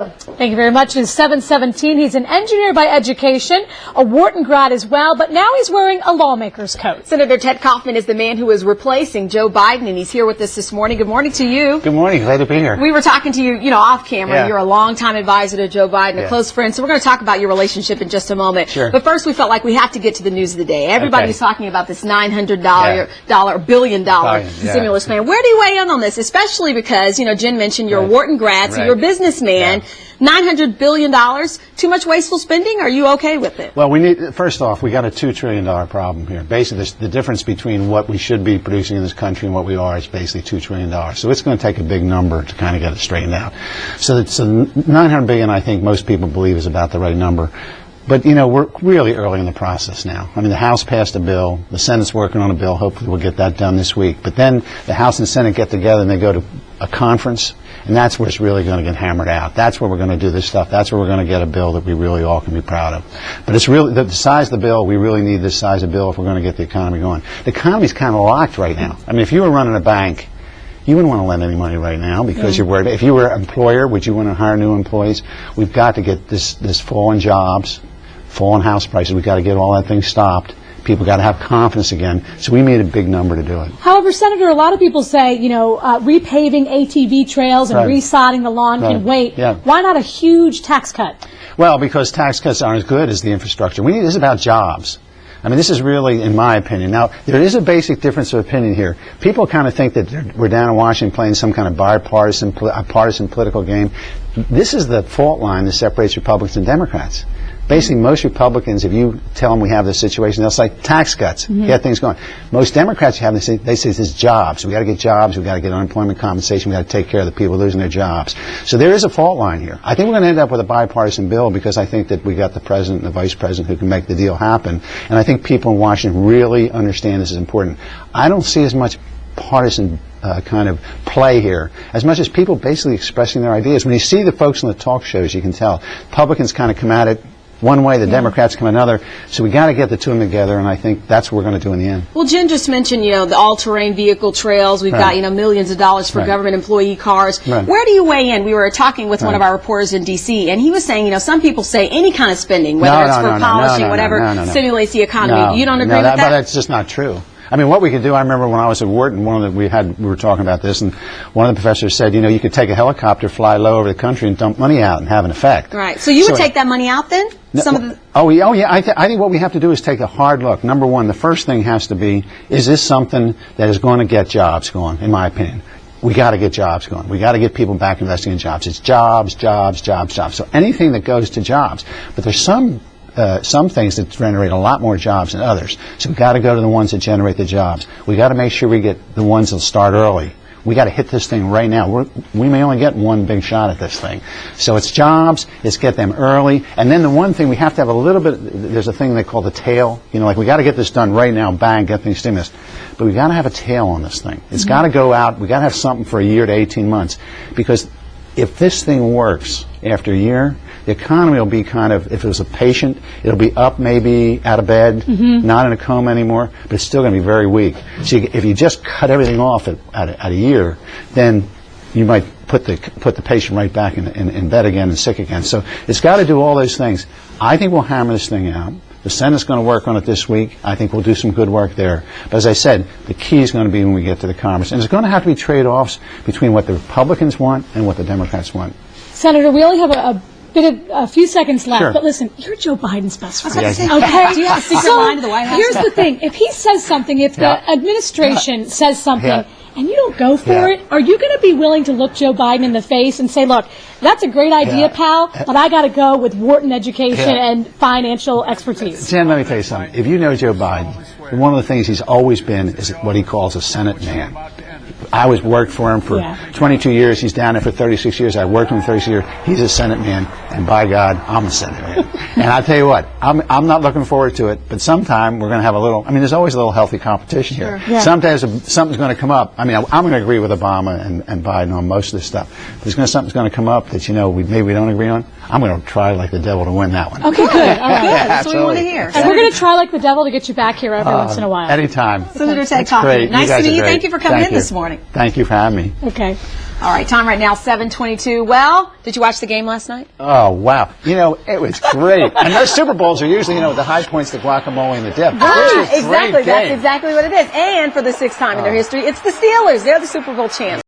Thank you very much. He's 717. He's an engineer by education, a Wharton grad as well, but now he's wearing a lawmaker's coat. Senator Ted Kaufman is the man who is replacing Joe Biden, and he's here with us this morning. Good morning to you. Good morning. Glad to be here. We were talking to you, off camera. Yeah. You're a longtime advisor to Joe Biden, a close friend. So we're going to talk about your relationship in just a moment. Sure. But first, we felt like we have to get to the news of the day. Everybody's talking about this $900 billion stimulus plan. Where do you weigh in on this? Especially because, Jen mentioned you're a Wharton grad, so you're a businessman. $900 billion, too much wasteful spending? Are you okay with it? Well, first off, we got a $2 trillion problem here. Basically, the difference between what we should be producing in this country and what we are is basically $2 trillion. So it's going to take a big number to kind of get it straightened out. So $900 billion, I think most people believe, is about the right number. But, we're really early in the process now. I mean, the House passed a bill. The Senate's working on a bill. Hopefully we'll get that done this week. But then the House and Senate get together and they go to a conference, and that's where it's really going to get hammered out. That's where we're going to do this stuff. That's where we're going to get a bill that we really all can be proud of. But it's really, the size of the bill, we really need this size of bill if we're going to get the economy going. The economy's kind of locked right now. I mean, if you were running a bank, you wouldn't want to lend any money right now because you're worried. If you were an employer, would you want to hire new employees? We've got to get this fall in jobs, fall in house prices. We've got to get all that thing stopped. People got to have confidence again. So we made a big number to do it. However, Senator, a lot of people say, repaving ATV trails and resodding the lawn can wait. Yeah. Why not a huge tax cut? Well, because tax cuts aren't as good as the infrastructure. This is about jobs. I mean, this is really, in my opinion. Now, there is a basic difference of opinion here. People kind of think that we're down in Washington playing some kind of bipartisan, partisan political game. This is the fault line that separates Republicans and Democrats. Basically, most Republicans, if you tell them we have this situation, they'll say tax cuts, get things going. Most Democrats, they say this is jobs. We got to get jobs. We got to get unemployment compensation. We got to take care of the people losing their jobs. So there is a fault line here. I think we're going to end up with a bipartisan bill because I think that we got the president and the vice president who can make the deal happen. And I think people in Washington really understand this is important. I don't see as much partisan kind of play here, as much as people basically expressing their ideas. When you see the folks on the talk shows, you can tell Republicans kind of come at it one way, the Democrats come another. So we got to get the two of them together, and I think that's what we're going to do in the end. Well, Jen just mentioned, the all-terrain vehicle trails. We've got, millions of dollars for government employee cars. Where do you weigh in? We were talking with one of our reporters in D.C., and he was saying, some people say any kind of spending, whether it's for polishing, whatever, stimulates the economy. You don't agree with that? But that's just not true. I mean, what we could do, I remember when I was at Wharton, we were talking about this, and one of the professors said, you could take a helicopter, fly low over the country, and dump money out and have an effect. Right. So you would take that money out then? Oh yeah. I think what we have to do is take a hard look. Number one, the first thing has to be, is this something that is going to get jobs going, in my opinion? We got to get jobs going. We got to get people back investing in jobs. It's jobs, jobs, jobs, jobs. So anything that goes to jobs. But there's some things that generate a lot more jobs than others. So we've got to go to the ones that generate the jobs. We've got to make sure we get the ones that start early. We got to hit this thing right now. We may only get one big shot at this thing. So it's jobs, it's get them early. And then the one thing, we have to have a little bit, there's a thing they call the tail. Like we got to get this done right now, bang, get things stimulus. But we got to have a tail on this thing. It's got to go out. We got to have something for a year to 18 months. Because if this thing works after a year, the economy will be kind of, if it was a patient, it'll be up maybe out of bed, not in a coma anymore, but it's still going to be very weak. So if you just cut everything off at a year, then you might put the patient right back in bed again and sick again. So it's got to do all those things. I think we'll hammer this thing out. The Senate's going to work on it this week. I think we'll do some good work there. But as I said, the key is going to be when we get to the Congress. And there's going to have to be trade-offs between what the Republicans want and what the Democrats want. Senator, we only have a few seconds left, but listen, you're Joe Biden's best friend. Okay? Do you have a secret line to the White House? Here's the thing. If he says something, if the administration says something, and you don't go for it, are you going to be willing to look Joe Biden in the face and say, look, that's a great idea, pal, but I got to go with Wharton education and financial expertise? Jen, let me tell you something. If you know Joe Biden, one of the things he's always been is what he calls a Senate man. I worked for him for 22 years. He's down there for 36 years. I worked with him for 36 years. He's a Senate man, and by God, I'm a Senate man. And I'll tell you what, I'm not looking forward to it, but sometime we're going to have a little, there's always a little healthy competition here. Sometimes something's going to come up. I'm going to agree with Obama and Biden on most of this stuff. Something's going to come up that, maybe we don't agree on. I'm going to try like the devil to win that one. Okay, good. All right. That's what we want to hear. And we're going to try like the devil to get you back here every once in a while. Anytime. Senator Ted Kaufman, nice to meet you. Thank you for coming in this morning. Thank you for having me. Okay. All right, time right now, 7:22. Well, did you watch the game last night? Oh, wow. You know, it was great. And those Super Bowls are usually, you know, the high points, the guacamole, and the dip. Exactly. That's exactly what it is. And for the 6th time in their history, it's the Steelers. They're the Super Bowl champs.